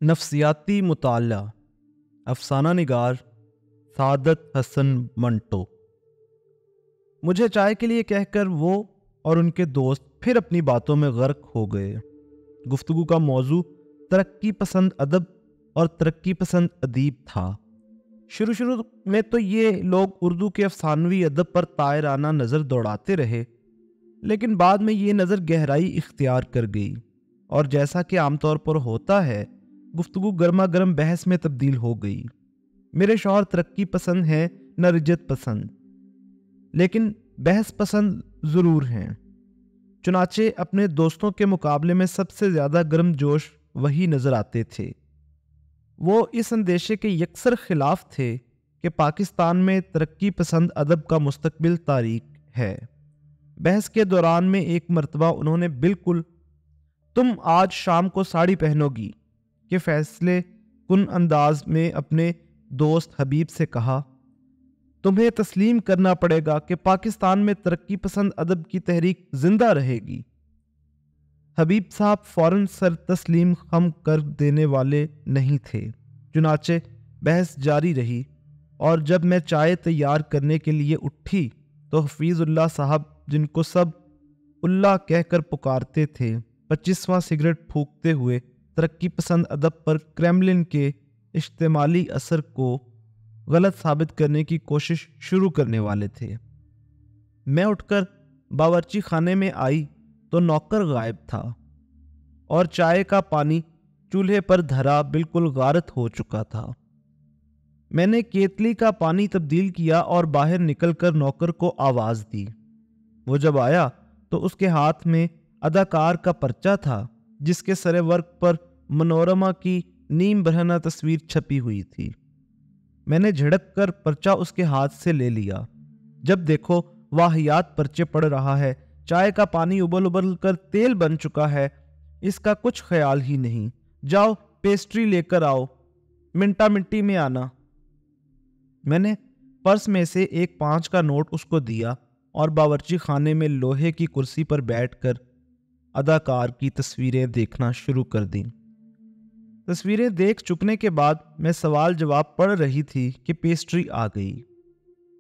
نفسیاتی مطالعہ، افسانہ نگار سعادت حسن منٹو۔ مجھے چائے کے لیے کہہ کر وہ اور ان کے دوست پھر اپنی باتوں میں غرق ہو گئے۔ گفتگو کا موضوع ترقی پسند ادب اور ترقی پسند ادیب تھا۔ شروع میں تو یہ لوگ اردو کے افسانوی ادب پر طائرانہ نظر دوڑاتے رہے، لیکن بعد میں یہ نظر گہرائی اختیار کر گئی اور جیسا کہ عام طور پر ہوتا ہے، گفتگو گرما گرم بحث میں تبدیل ہو گئی۔ میرے شوہر ترقی پسند ہیں نہ رجت پسند، لیکن بحث پسند ضرور ہیں۔ چنانچہ اپنے دوستوں کے مقابلے میں سب سے زیادہ گرم جوش وہی نظر آتے تھے۔ وہ اس اندیشے کے یکسر خلاف تھے کہ پاکستان میں ترقی پسند ادب کا مستقبل تاریک ہے۔ بحث کے دوران میں ایک مرتبہ انہوں نے بالکل "تم آج شام کو ساڑی پہنو گی" کے فیصلے کن انداز میں اپنے دوست حبیب سے کہا۔ "تمہیں تسلیم کرنا پڑے گا کہ پاکستان میں ترقی پسند ادب کی تحریک زندہ رہے گی۔ حبیب صاحب فوراً سر تسلیم خم کر دینے والے نہیں تھے۔ چنانچہ بحث جاری رہی، اور جب میں چائے تیار کرنے کے لیے اٹھی تو حفیظ اللہ صاحب، جن کو سب اللہ کہہ کر پکارتے تھے، 25واں سگریٹ پھونکتے ہوئے ترقی پسند ادب پر کریملن کے اشتعالی اثر کو غلط ثابت کرنے کی کوشش شروع کرنے والے تھے۔ میں اٹھ کر باورچی خانے میں آئی تو نوکر غائب تھا اور چائے کا پانی چولہے پر دھرا بالکل غارت ہو چکا تھا۔ میں نے کیتلی کا پانی تبدیل کیا اور باہر نکل کر نوکر کو آواز دی۔ وہ جب آیا تو اس کے ہاتھ میں اداکار کا پرچہ تھا، جس کے سرے ورق پر منورما کی نیم برہنہ تصویر چھپی ہوئی تھی۔ میں نے جھڑک کر پرچہ اس کے ہاتھ سے لے لیا۔ جب دیکھو واہیات پرچے پڑ رہا ہے، چائے کا پانی ابل ابل کر تیل بن چکا ہے، اس کا کچھ خیال ہی نہیں۔ جاؤ پیسٹری لے کر آؤ، منٹا منٹی میں آنا۔ میں نے پرس میں سے ایک 5 کا نوٹ اس کو دیا اور باورچی خانے میں لوہے کی کرسی پر بیٹھ کر اداکار کی تصویریں دیکھنا شروع کر دیں۔ تصویریں دیکھ چکنے کے بعد میں سوال جواب پڑھ رہی تھی کہ پیسٹری آ گئی۔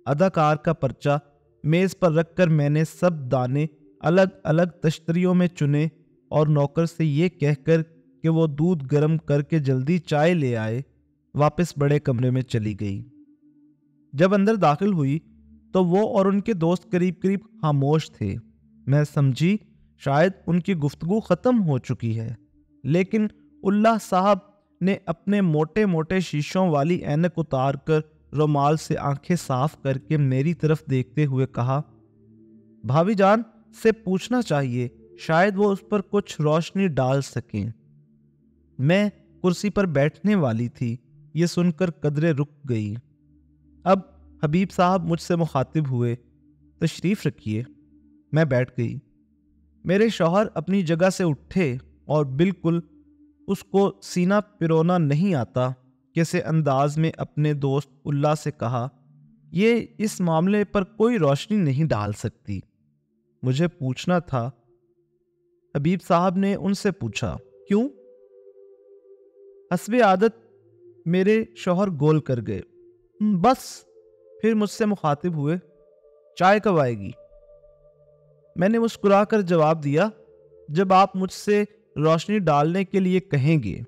اداکار کا پرچہ میز پر رکھ کر میں نے سب دانے الگ الگ تشتریوں میں چنے اور نوکر سے یہ کہہ کر کہ وہ دودھ گرم کر کے جلدی چائے لے آئے، واپس بڑے کمرے میں چلی گئی۔ جب اندر داخل ہوئی تو وہ اور ان کے دوست قریب قریب خاموش تھے۔ میں سمجھی شاید ان کی گفتگو ختم ہو چکی ہے، لیکن اللہ صاحب نے اپنے موٹے موٹے شیشوں والی اینک اتار کر رومال سے آنکھیں صاف کر کے میری طرف دیکھتے ہوئے کہا، "بھابھی جان سے پوچھنا چاہیے، شاید وہ اس پر کچھ روشنی ڈال سکیں۔" میں کرسی پر بیٹھنے والی تھی، یہ سن کر قدرے رک گئی۔ اب حبیب صاحب مجھ سے مخاطب ہوئے، "تشریف رکھیے۔" میں بیٹھ گئی۔ میرے شوہر اپنی جگہ سے اٹھے اور بالکل اس کو سینہ پرونا نہیں آتا کیسے انداز میں اپنے دوست اللہ سے کہا، "یہ اس معاملے پر کوئی روشنی نہیں ڈال سکتی، مجھے پوچھنا تھا۔" حبیب صاحب نے ان سے پوچھا، "کیوں؟" حسب عادت میرے شوہر گول کر گئے۔ "بس۔" پھر مجھ سے مخاطب ہوئے، "چائے کب آئے گی؟" میں نے مسکرا کر جواب دیا، "جب آپ مجھ سے روشنی ڈالنے کے لیے کہیں گے۔"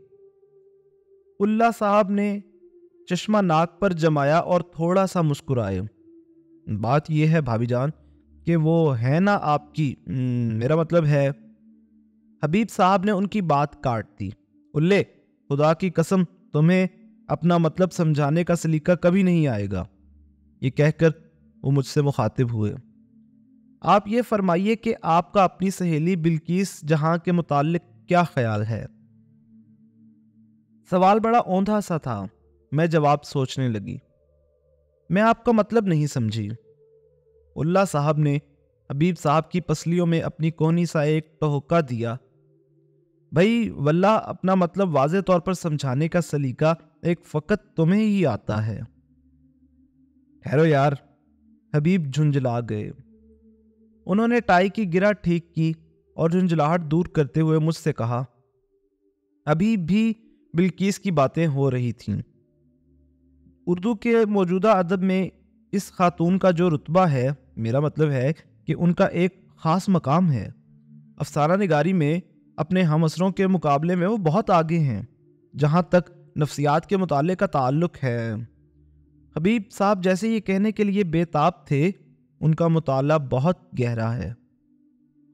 اللہ صاحب نے چشمہ ناک پر جمایا اور تھوڑا سا مسکرائے۔ "بات یہ ہے بھابھی جان کہ وہ ہے نا آپ کی، میرا مطلب ہے۔" حبیب صاحب نے ان کی بات کاٹ دی۔ "الے، خدا کی قسم تمہیں اپنا مطلب سمجھانے کا سلیقہ کبھی نہیں آئے گا۔" یہ کہہ کر وہ مجھ سے مخاطب ہوئے، "آپ یہ فرمائیے کہ آپ کا اپنی سہیلی بلقیس جہاں کے متعلق کیا خیال ہے؟" سوال بڑا اوندھا سا تھا۔ میں جواب سوچنے لگی۔ "میں آپ کا مطلب نہیں سمجھی۔" اللہ صاحب نے حبیب صاحب کی پسلیوں میں اپنی کونی سا ایک ٹہوکا دیا۔ "بھائی واللہ اپنا مطلب واضح طور پر سمجھانے کا سلیقہ ایک فقط تمہیں ہی آتا ہے۔" "ٹھہرو یار۔" حبیب جھنجھلا گئے۔ انہوں نے ٹائی کی گرہ ٹھیک کی اور جھنجھلاہٹ دور کرتے ہوئے مجھ سے کہا، "ابھی بھی بلقیس کی باتیں ہو رہی تھیں۔ اردو کے موجودہ ادب میں اس خاتون کا جو رتبہ ہے، میرا مطلب ہے کہ ان کا ایک خاص مقام ہے۔ افسانہ نگاری میں اپنے ہم عصروں کے مقابلے میں وہ بہت آگے ہیں جہاں تک نفسیات کے مطالعے کا تعلق ہے۔ حبیب صاحب جیسے یہ کہنے کے لیے بے تاب تھے، ان کا مطالعہ بہت گہرا ہے،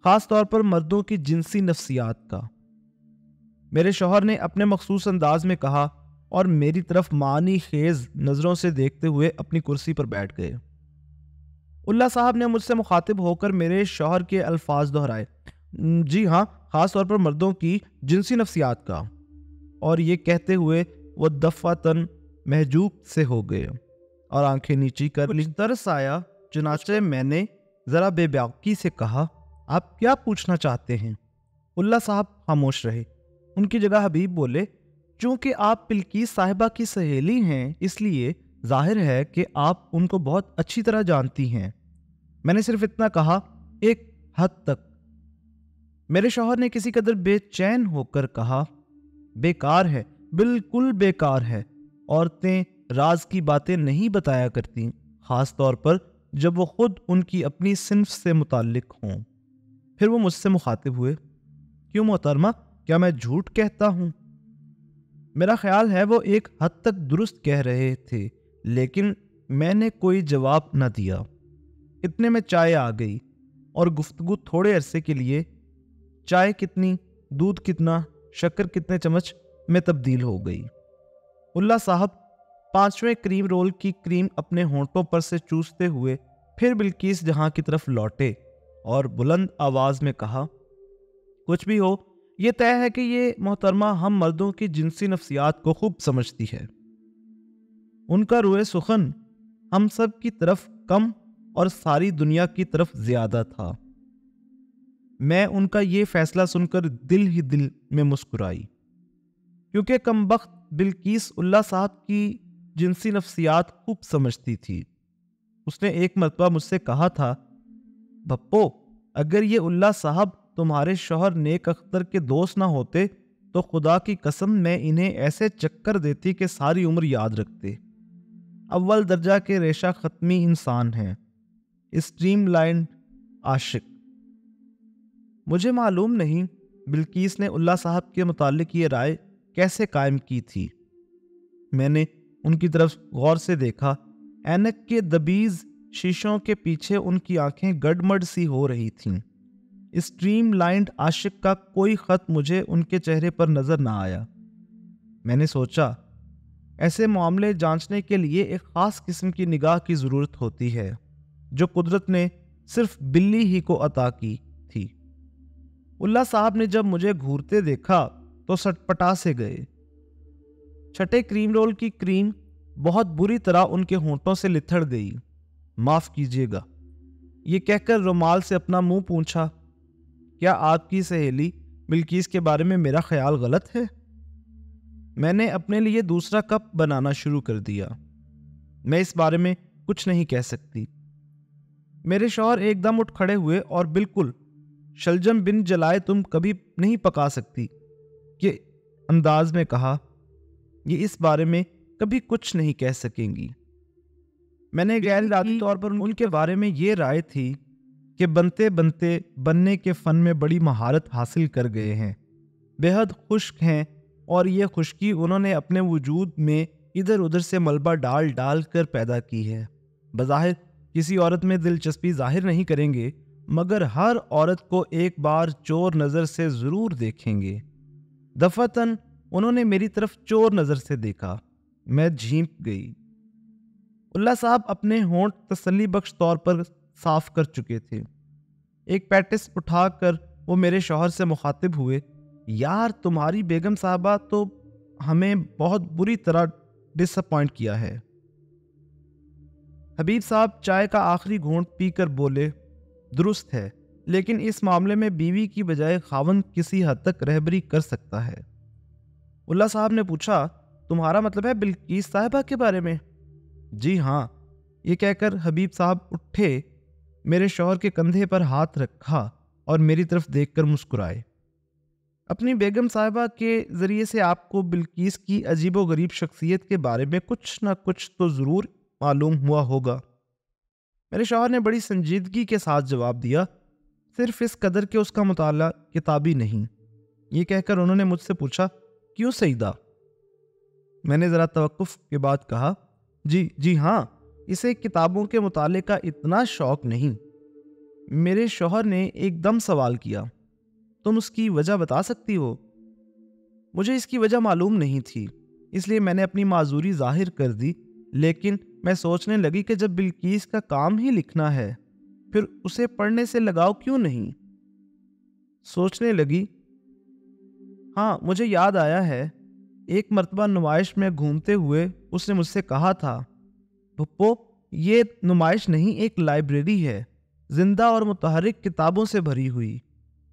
خاص طور پر مردوں کی جنسی نفسیات کا۔ میرے شوہر نے اپنے مخصوص انداز میں کہا اور میری طرف معنی خیز نظروں سے دیکھتے ہوئے اپنی کرسی پر بیٹھ گئے۔ اللہ صاحب نے مجھ سے مخاطب ہو کر میرے شوہر کے الفاظ دہرائے، جی ہاں، خاص طور پر مردوں کی جنسی نفسیات کا، اور یہ کہتے ہوئے وہ دفعتاً محجوب سے ہو گئے اور آنکھیں نیچی کر لی۔ ترس آیا، چنانچہ میں نے ذرا بے باکی سے کہا، آپ کیا پوچھنا چاہتے ہیں؟ اللہ صاحب خاموش رہے۔ ان کی جگہ حبیب بولے، چونکہ آپ بلقیس صاحبہ کی سہیلی ہیں، اس لیے ظاہر ہے کہ آپ ان کو بہت اچھی طرح جانتی ہیں۔ میں نے صرف اتنا کہا، ایک حد تک۔ میرے شوہر نے کسی قدر بے چین ہو کر کہا، بیکار ہے، بالکل بیکار ہے۔ عورتیں راز کی باتیں نہیں بتایا کرتی، خاص طور پر جب وہ خود ان کی اپنی صنف سے متعلق ہوں۔ پھر وہ مجھ سے مخاطب ہوئے، کیوں محترمہ، کیا میں جھوٹ کہتا ہوں؟ میرا خیال ہے وہ ایک حد تک درست کہہ رہے تھے، لیکن میں نے کوئی جواب نہ دیا۔ اتنے میں چائے آ گئی اور گفتگو تھوڑے عرصے کے لیے چائے کتنی، دودھ کتنا، شکر کتنے چمچ میں تبدیل ہو گئی۔ اللہ صاحب 5ویں کریم رول کی کریم اپنے ہونٹوں پر سے چوستے ہوئے پھر بلقیس جہاں کی طرف لوٹے اور بلند آواز میں کہا، کچھ بھی ہو، یہ طے ہے کہ یہ محترمہ ہم مردوں کی جنسی نفسیات کو خوب سمجھتی ہے۔ ان کا روئے سخن ہم سب کی طرف کم اور ساری دنیا کی طرف زیادہ تھا۔ میں ان کا یہ فیصلہ سن کر دل ہی دل میں مسکرائی، کیونکہ کمبخت بلقیس اللہ صاحب کی جنسی نفسیات خوب سمجھتی تھی۔ اس نے ایک مرتبہ مجھ سے کہا تھا، بھپو، اگر یہ اللہ صاحب تمہارے شوہر نیک اختر کے دوست نہ ہوتے تو خدا کی قسم میں انہیں ایسے چکر دیتی کہ ساری عمر یاد رکھتے۔ اول درجہ کے ریشہ ختمی انسان ہیں، اسٹریم لائنڈ عاشق۔ مجھے معلوم نہیں بلقیس نے اللہ صاحب کے متعلق یہ رائے کیسے قائم کی تھی۔ میں نے ان کی طرف غور سے دیکھا، اینک کے دبیز شیشوں کے پیچھے ان کی آنکھیں گڈمڈ سی ہو رہی تھیں۔ اسٹریم لائنڈ عاشق کا کوئی خط مجھے ان کے چہرے پر نظر نہ آیا۔ میں نے سوچا، ایسے معاملے جانچنے کے لیے ایک خاص قسم کی نگاہ کی ضرورت ہوتی ہے جو قدرت نے صرف بلی ہی کو عطا کی تھی۔ اللہ صاحب نے جب مجھے گھورتے دیکھا تو سٹپٹا سے گئے۔ چھٹے کریم رول کی کریم بہت بری طرح ان کے ہونٹوں سے لتھڑ گئی۔ معاف کیجیے گا، یہ کہہ کر رومال سے اپنا منہ پونچھا، کیا آپ کی سہیلی بلقیس کے بارے میں میرا خیال غلط ہے؟ میں نے اپنے لیے دوسرا کپ بنانا شروع کر دیا۔ میں اس بارے میں کچھ نہیں کہہ سکتی۔ میرے شوہر ایک دم اٹھ کھڑے ہوئے اور بالکل شلجم بن جلائے تم کبھی نہیں پکا سکتی کے انداز میں کہا، یہ اس بارے میں کبھی کچھ نہیں کہہ سکیں گی۔ میں نے غیر ارادی طور پر ان کے بارے میں یہ رائے تھی کہ بنتے بنتے بننے کے فن میں بڑی مہارت حاصل کر گئے ہیں، بے حد خشک ہیں، اور یہ خشکی انہوں نے اپنے وجود میں ادھر ادھر سے ملبہ ڈال ڈال کر پیدا کی ہے۔ بظاہر کسی عورت میں دلچسپی ظاہر نہیں کریں گے، مگر ہر عورت کو ایک بار چور نظر سے ضرور دیکھیں گے۔ دفعتاً انہوں نے میری طرف چور نظر سے دیکھا۔ میں جھینک گئی۔ اللہ صاحب اپنے ہونٹ تسلی بخش طور پر صاف کر چکے تھے۔ ایک پیٹس اٹھا کر وہ میرے شوہر سے مخاطب ہوئے، یار تمہاری بیگم صاحبہ تو ہمیں بہت بری طرح ڈس اپوائنٹ کیا ہے۔ حبیب صاحب چائے کا آخری گھونٹ پی کر بولے، درست ہے، لیکن اس معاملے میں بیوی کی بجائے خاوند کسی حد تک رہبری کر سکتا ہے۔ اللہ صاحب نے پوچھا، تمہارا مطلب ہے بلقیس صاحبہ کے بارے میں؟ جی ہاں۔ یہ کہہ کر حبیب صاحب اٹھے، میرے شوہر کے کندھے پر ہاتھ رکھا اور میری طرف دیکھ کر مسکرائے۔ اپنی بیگم صاحبہ کے ذریعے سے آپ کو بلقیس کی عجیب و غریب شخصیت کے بارے میں کچھ نہ کچھ تو ضرور معلوم ہوا ہوگا۔ میرے شوہر نے بڑی سنجیدگی کے ساتھ جواب دیا، صرف اس قدر کہ اس کا مطالعہ کتابی نہیں۔ یہ کہہ کر انہوں نے مجھ سے پوچھا، کیوں سیدہ؟ میں نے ذرا توقف کے بعد کہا، جی ہاں، اسے کتابوں کے مطالعے کا اتنا شوق نہیں۔ میرے شوہر نے ایک دم سوال کیا، تم اس کی وجہ بتا سکتی ہو؟ مجھے اس کی وجہ معلوم نہیں تھی، اس لیے میں نے اپنی معذوری ظاہر کر دی، لیکن میں سوچنے لگی کہ جب بلقیس کا کام ہی لکھنا ہے، پھر اسے پڑھنے سے لگاؤ کیوں نہیں؟ سوچنے لگی، ہاں مجھے یاد آیا ہے، ایک مرتبہ نمائش میں گھومتے ہوئے اس نے مجھ سے کہا تھا، پھپھو یہ نمائش نہیں، ایک لائبریری ہے، زندہ اور متحرک کتابوں سے بھری ہوئی۔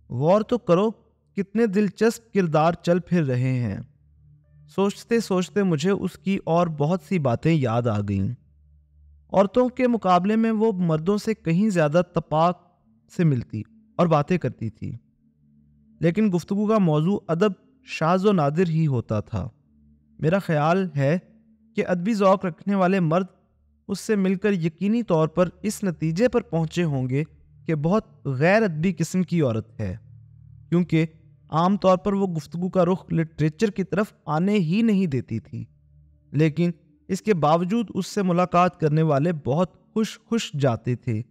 غور تو کرو کتنے دلچسپ کردار چل پھر رہے ہیں۔ سوچتے سوچتے مجھے اس کی اور بہت سی باتیں یاد آ گئیں۔ عورتوں کے مقابلے میں وہ مردوں سے کہیں زیادہ تپاک سے ملتی اور باتیں کرتی تھی، لیکن گفتگو کا موضوع ادب شاذ و نادر ہی ہوتا تھا۔ میرا خیال ہے کہ ادبی ذوق رکھنے والے مرد اس سے مل کر یقینی طور پر اس نتیجے پر پہنچے ہوں گے کہ بہت غیر ادبی قسم کی عورت ہے، کیونکہ عام طور پر وہ گفتگو کا رخ لٹریچر کی طرف آنے ہی نہیں دیتی تھی، لیکن اس کے باوجود اس سے ملاقات کرنے والے بہت خوش جاتے تھے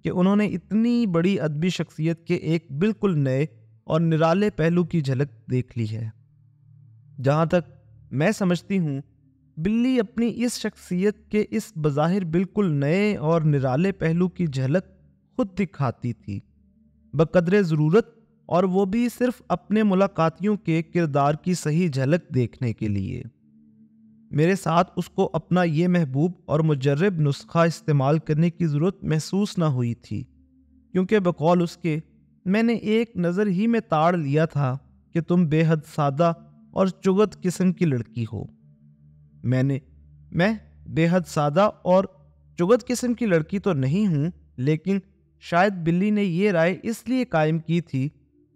کہ انہوں نے اتنی بڑی ادبی شخصیت کے ایک بالکل نئے اور نرالے پہلو کی جھلک دیکھ لی ہے۔ جہاں تک میں سمجھتی ہوں، بلی اپنی اس شخصیت کے اس بظاہر بالکل نئے اور نرالے پہلو کی جھلک خود دکھاتی تھی، بقدر ضرورت، اور وہ بھی صرف اپنے ملاقاتیوں کے کردار کی صحیح جھلک دیکھنے کے لیے۔ میرے ساتھ اس کو اپنا یہ محبوب اور مجرب نسخہ استعمال کرنے کی ضرورت محسوس نہ ہوئی تھی، کیونکہ بقول اس کے میں نے ایک نظر ہی میں تاڑ لیا تھا کہ تم بے حد سادہ اور چغت قسم کی لڑکی ہو۔ میں بے حد سادہ اور چغت قسم کی لڑکی تو نہیں ہوں، لیکن شاید بلی نے یہ رائے اس لیے قائم کی تھی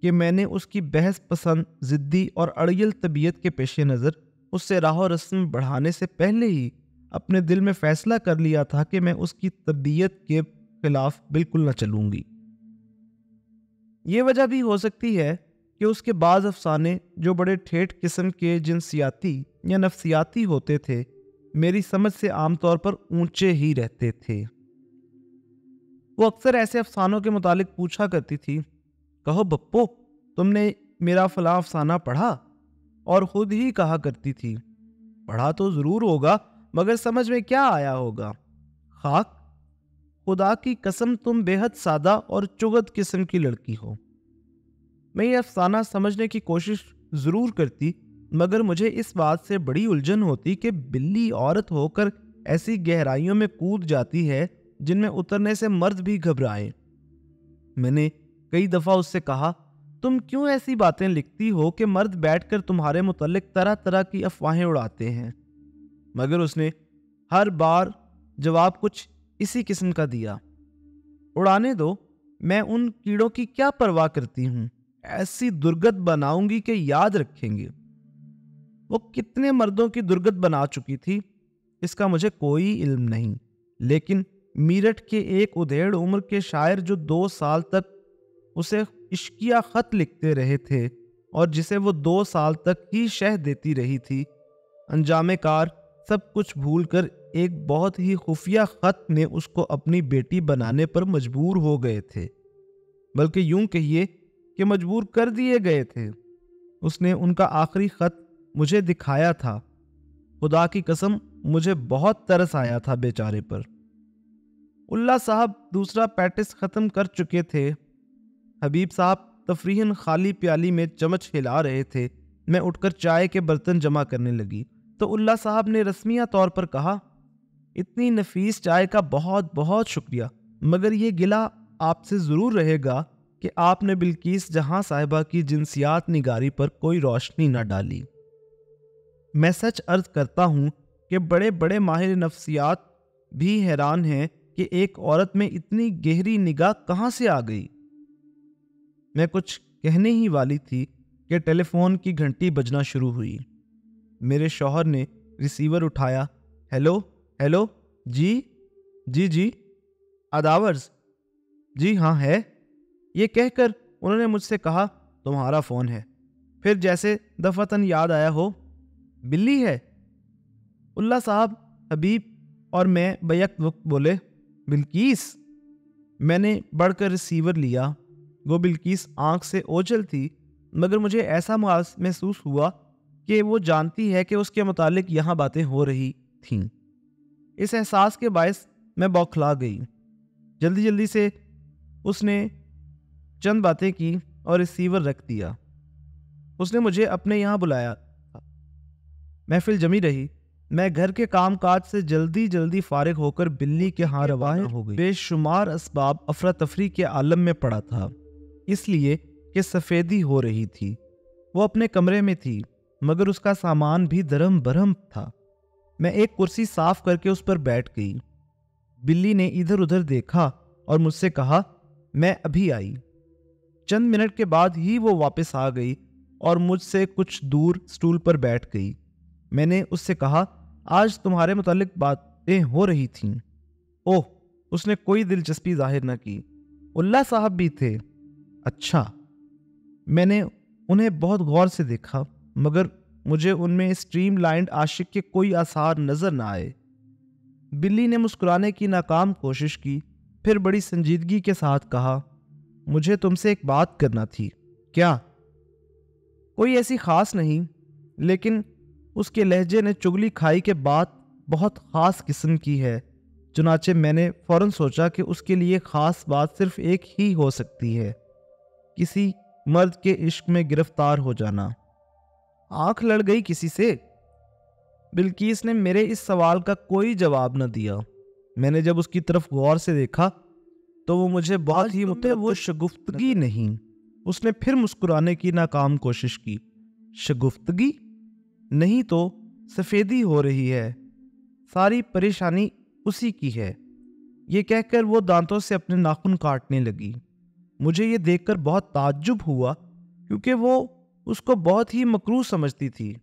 کہ میں نے اس کی بحث پسند، ضدی اور اڑیل طبیعت کے پیش نظر اس سے راہ و رسم بڑھانے سے پہلے ہی اپنے دل میں فیصلہ کر لیا تھا کہ میں اس کی طبیعت کے خلاف بالکل نہ چلوں گی۔ یہ وجہ بھی ہو سکتی ہے کہ اس کے بعض افسانے جو بڑے ٹھیٹھ قسم کے جنسیاتی یا نفسیاتی ہوتے تھے، میری سمجھ سے عام طور پر اونچے ہی رہتے تھے۔ وہ اکثر ایسے افسانوں کے متعلق پوچھا کرتی تھی، کہو بپو تم نے میرا فلاں افسانہ پڑھا؟ اور خود ہی کہا کرتی تھی، پڑھا تو ضرور ہوگا، مگر سمجھ میں کیا آیا ہوگا؟ خاک، خدا کی قسم تم بے حد سادہ اور چغت قسم کی لڑکی ہو۔ میں یہ افسانہ سمجھنے کی کوشش ضرور کرتی، مگر مجھے اس بات سے بڑی الجھن ہوتی کہ بلی عورت ہو کر ایسی گہرائیوں میں کود جاتی ہے جن میں اترنے سے مرد بھی گھبرائیں۔ میں نے کئی دفعہ اس سے کہا، تم کیوں ایسی باتیں لکھتی ہو کہ مرد بیٹھ کر تمہارے متعلق طرح طرح کی افواہیں اڑاتے ہیں؟ مگر اس نے ہر بار جواب کچھ اسی قسم کا دیا، اڑانے دو، میں ان کیڑوں کی کیا پرواہ کرتی ہوں، ایسی درگت بناؤں گی کہ یاد رکھیں گے۔ وہ کتنے مردوں کی درگت بنا چکی تھی اس کا مجھے کوئی علم نہیں، لیکن میرٹھ کے ایک ادھیڑ عمر کے شاعر جو 2 سال تک اسے عشقیہ خط لکھتے رہے تھے اور جسے وہ 2 سال تک ہی شہ دیتی رہی تھی، انجام کار سب کچھ بھول کر ایک بہت ہی خفیہ خط نے اس کو اپنی بیٹی بنانے پر مجبور ہو گئے تھے، بلکہ یوں کہیے کہ مجبور کر دیے گئے تھے۔ اس نے ان کا آخری خط مجھے دکھایا تھا۔ خدا کی قسم مجھے بہت ترس آیا تھا بیچارے پر۔ اللہ صاحب دوسرا پیٹس ختم کر چکے تھے۔ حبیب صاحب تفریحاً خالی پیالی میں چمچ ہلا رہے تھے۔ میں اٹھ کر چائے کے برتن جمع کرنے لگی تو اللہ صاحب نے رسمیہ طور پر کہا، اتنی نفیس چائے کا بہت بہت شکریہ، مگر یہ گلہ آپ سے ضرور رہے گا کہ آپ نے بلقیس جہاں صاحبہ کی جنسیات نگاری پر کوئی روشنی نہ ڈالی۔ میں سچ عرض کرتا ہوں کہ بڑے بڑے ماہر نفسیات بھی حیران ہیں کہ ایک عورت میں اتنی گہری نگاہ کہاں سے آ گئی۔ میں کچھ کہنے ہی والی تھی کہ ٹیلی فون کی گھنٹی بجنا شروع ہوئی۔ میرے شوہر نے ریسیور اٹھایا۔ ہیلو ہیلو، جی جی جی اداورز، جی ہاں ہے، یہ کہہ کر انہوں نے مجھ سے کہا تمہارا فون ہے۔ پھر جیسے دفعتاً یاد آیا ہو، بلی ہے؟ اللہ صاحب، حبیب اور میں بیک وقت بولے بلکیس۔ میں نے بڑھ کر ریسیور لیا۔ وہ بلکیس آنکھ سے اوجھل تھی، مگر مجھے ایسا محسوس ہوا کہ وہ جانتی ہے کہ اس کے متعلق یہاں باتیں ہو رہی تھیں۔ اس احساس کے باعث میں بوکھلا گئی۔ جلدی جلدی سے اس نے چند باتیں کی اور ریسیور رکھ دیا۔ اس نے مجھے اپنے یہاں بلایا تھا۔ محفل جمی رہی۔ میں گھر کے کام کاج سے جلدی فارغ ہو کر بلی کے ہاں روانہ ہو گئی۔ بے شمار اسباب افراتفری کے عالم میں پڑا تھا، اس لیے کہ سفیدی ہو رہی تھی۔ وہ اپنے کمرے میں تھی، مگر اس کا سامان بھی درہم برہم تھا۔ میں ایک کرسی صاف کر کے اس پر بیٹھ گئی۔ بلی نے ادھر ادھر دیکھا اور مجھ سے کہا میں ابھی آئی۔ چند منٹ کے بعد ہی وہ واپس آ گئی اور مجھ سے کچھ دور سٹول پر بیٹھ گئی۔ میں نے اس سے کہا آج تمہارے متعلق باتیں ہو رہی تھیں۔ اوہ، اس نے کوئی دلچسپی ظاہر نہ کی۔ اللہ صاحب بھی تھے؟ اچھا۔ میں نے انہیں بہت غور سے دیکھا، مگر مجھے ان میں اسٹریم لائنڈ عاشق کے کوئی آثار نظر نہ آئے۔ بلی نے مسکرانے کی ناکام کوشش کی، پھر بڑی سنجیدگی کے ساتھ کہا مجھے تم سے ایک بات کرنا تھی۔ کیا؟ کوئی ایسی خاص نہیں، لیکن اس کے لہجے نے چگلی کھائی کہ بات بہت خاص قسم کی ہے۔ چنانچہ میں نے فوراً سوچا کہ اس کے لیے خاص بات صرف ایک ہی ہو سکتی ہے، کسی مرد کے عشق میں گرفتار ہو جانا۔ آنکھ لڑ گئی کسی سے؟ بلکیس نے میرے اس سوال کا کوئی جواب نہ دیا۔ میں نے جب اس کی طرف غور سے دیکھا تو وہ مجھے بہت ہی وہ شگفتگی نہیں۔ اس نے پھر مسکرانے کی ناکام کوشش کی۔ شگفتگی نہیں تو سفیدی ہو رہی ہے، ساری پریشانی اسی کی ہے۔ یہ کہہ کر وہ دانتوں سے اپنے ناخن کاٹنے لگی۔ مجھے یہ دیکھ کر بہت تعجب ہوا، کیونکہ وہ اس کو بہت ہی مکروہ سمجھتی تھی۔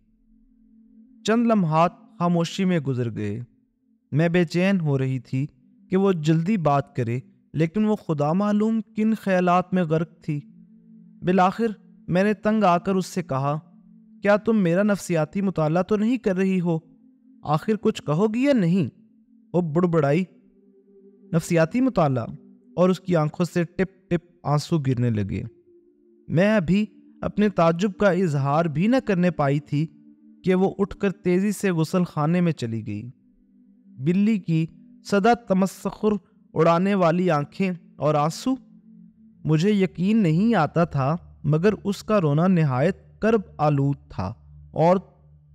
چند لمحات خاموشی میں گزر گئے۔ میں بے چین ہو رہی تھی کہ وہ جلدی بات کرے، لیکن وہ خدا معلوم کن خیالات میں غرق تھی۔ بالآخر میں نے تنگ آ کر اس سے کہا کیا تم میرا نفسیاتی مطالعہ تو نہیں کر رہی ہو؟ آخر کچھ کہو گی یا نہیں؟ وہ بڑبڑائی نفسیاتی مطالعہ، اور اس کی آنکھوں سے ٹپ ٹپ آنسو گرنے لگے۔ میں ابھی اپنے تعجب کا اظہار بھی نہ کرنے پائی تھی کہ وہ اٹھ کر تیزی سے غسل خانے میں چلی گئی۔ بلی کی سدا تمسخر اڑانے والی آنکھیں اور آنسو، مجھے یقین نہیں آتا تھا، مگر اس کا رونا نہایت کرب آلود تھا، اور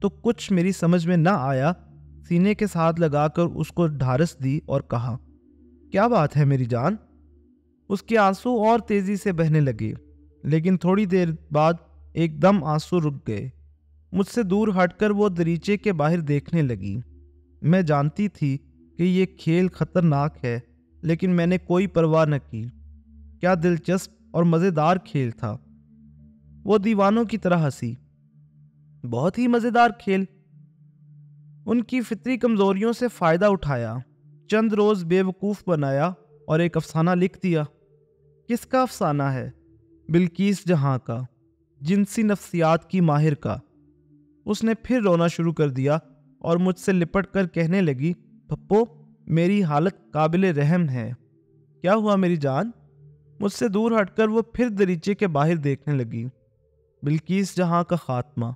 تو کچھ میری سمجھ میں نہ آیا۔ سینے کے ساتھ لگا کر اس کو ڈھارس دی اور کہا کیا بات ہے میری جان؟ اس کے آنسو اور تیزی سے بہنے لگے، لیکن تھوڑی دیر بعد ایک دم آنسو رک گئے۔ مجھ سے دور ہٹ کر وہ دریچے کے باہر دیکھنے لگی۔ میں جانتی تھی کہ یہ کھیل خطرناک ہے، لیکن میں نے کوئی پرواہ نہ کی۔ کیا دلچسپ اور مزیدار کھیل تھا۔ وہ دیوانوں کی طرح ہنسی۔ بہت ہی مزیدار کھیل۔ ان کی فطری کمزوریوں سے فائدہ اٹھایا، چند روز بے وقوف بنایا اور ایک افسانہ لکھ دیا۔ کس کا افسانہ ہے؟ بلکیس جہاں کا، جنسی نفسیات کی ماہر کا۔ اس نے پھر رونا شروع کر دیا اور مجھ سے لپٹ کر کہنے لگی پھپھو، میری حالت قابل رحم ہے۔ کیا ہوا میری جان؟ مجھ سے دور ہٹ کر وہ پھر دریچے کے باہر دیکھنے لگی۔ بلکیس جہاں کا خاتمہ۔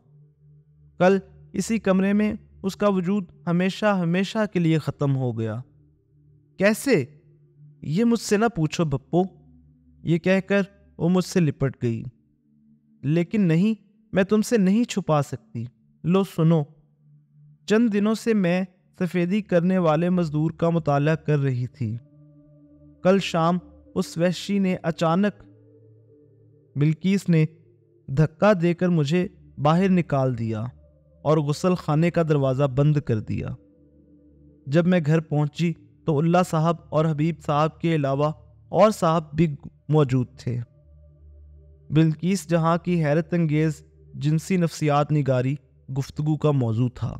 کل اسی کمرے میں اس کا وجود ہمیشہ کے لیے ختم ہو گیا۔ کیسے؟ یہ مجھ سے نہ پوچھو بپو۔ یہ کہہ کر وہ مجھ سے لپٹ گئی۔ لیکن نہیں، میں تم سے نہیں چھپا سکتی۔ لو سنو۔ چند دنوں سے میں سفیدی کرنے والے مزدور کا مطالعہ کر رہی تھی۔ کل شام اس وحشی نے اچانک، بلکیس نے دھکا دے کر مجھے باہر نکال دیا اور غسل خانے کا دروازہ بند کر دیا۔ جب میں گھر پہنچی تو اللہ صاحب اور حبیب صاحب کے علاوہ اور صاحب بھی موجود تھے۔ بلکیس جہاں کی حیرت انگیز جنسی نفسیات نگاری گفتگو کا موضوع تھا۔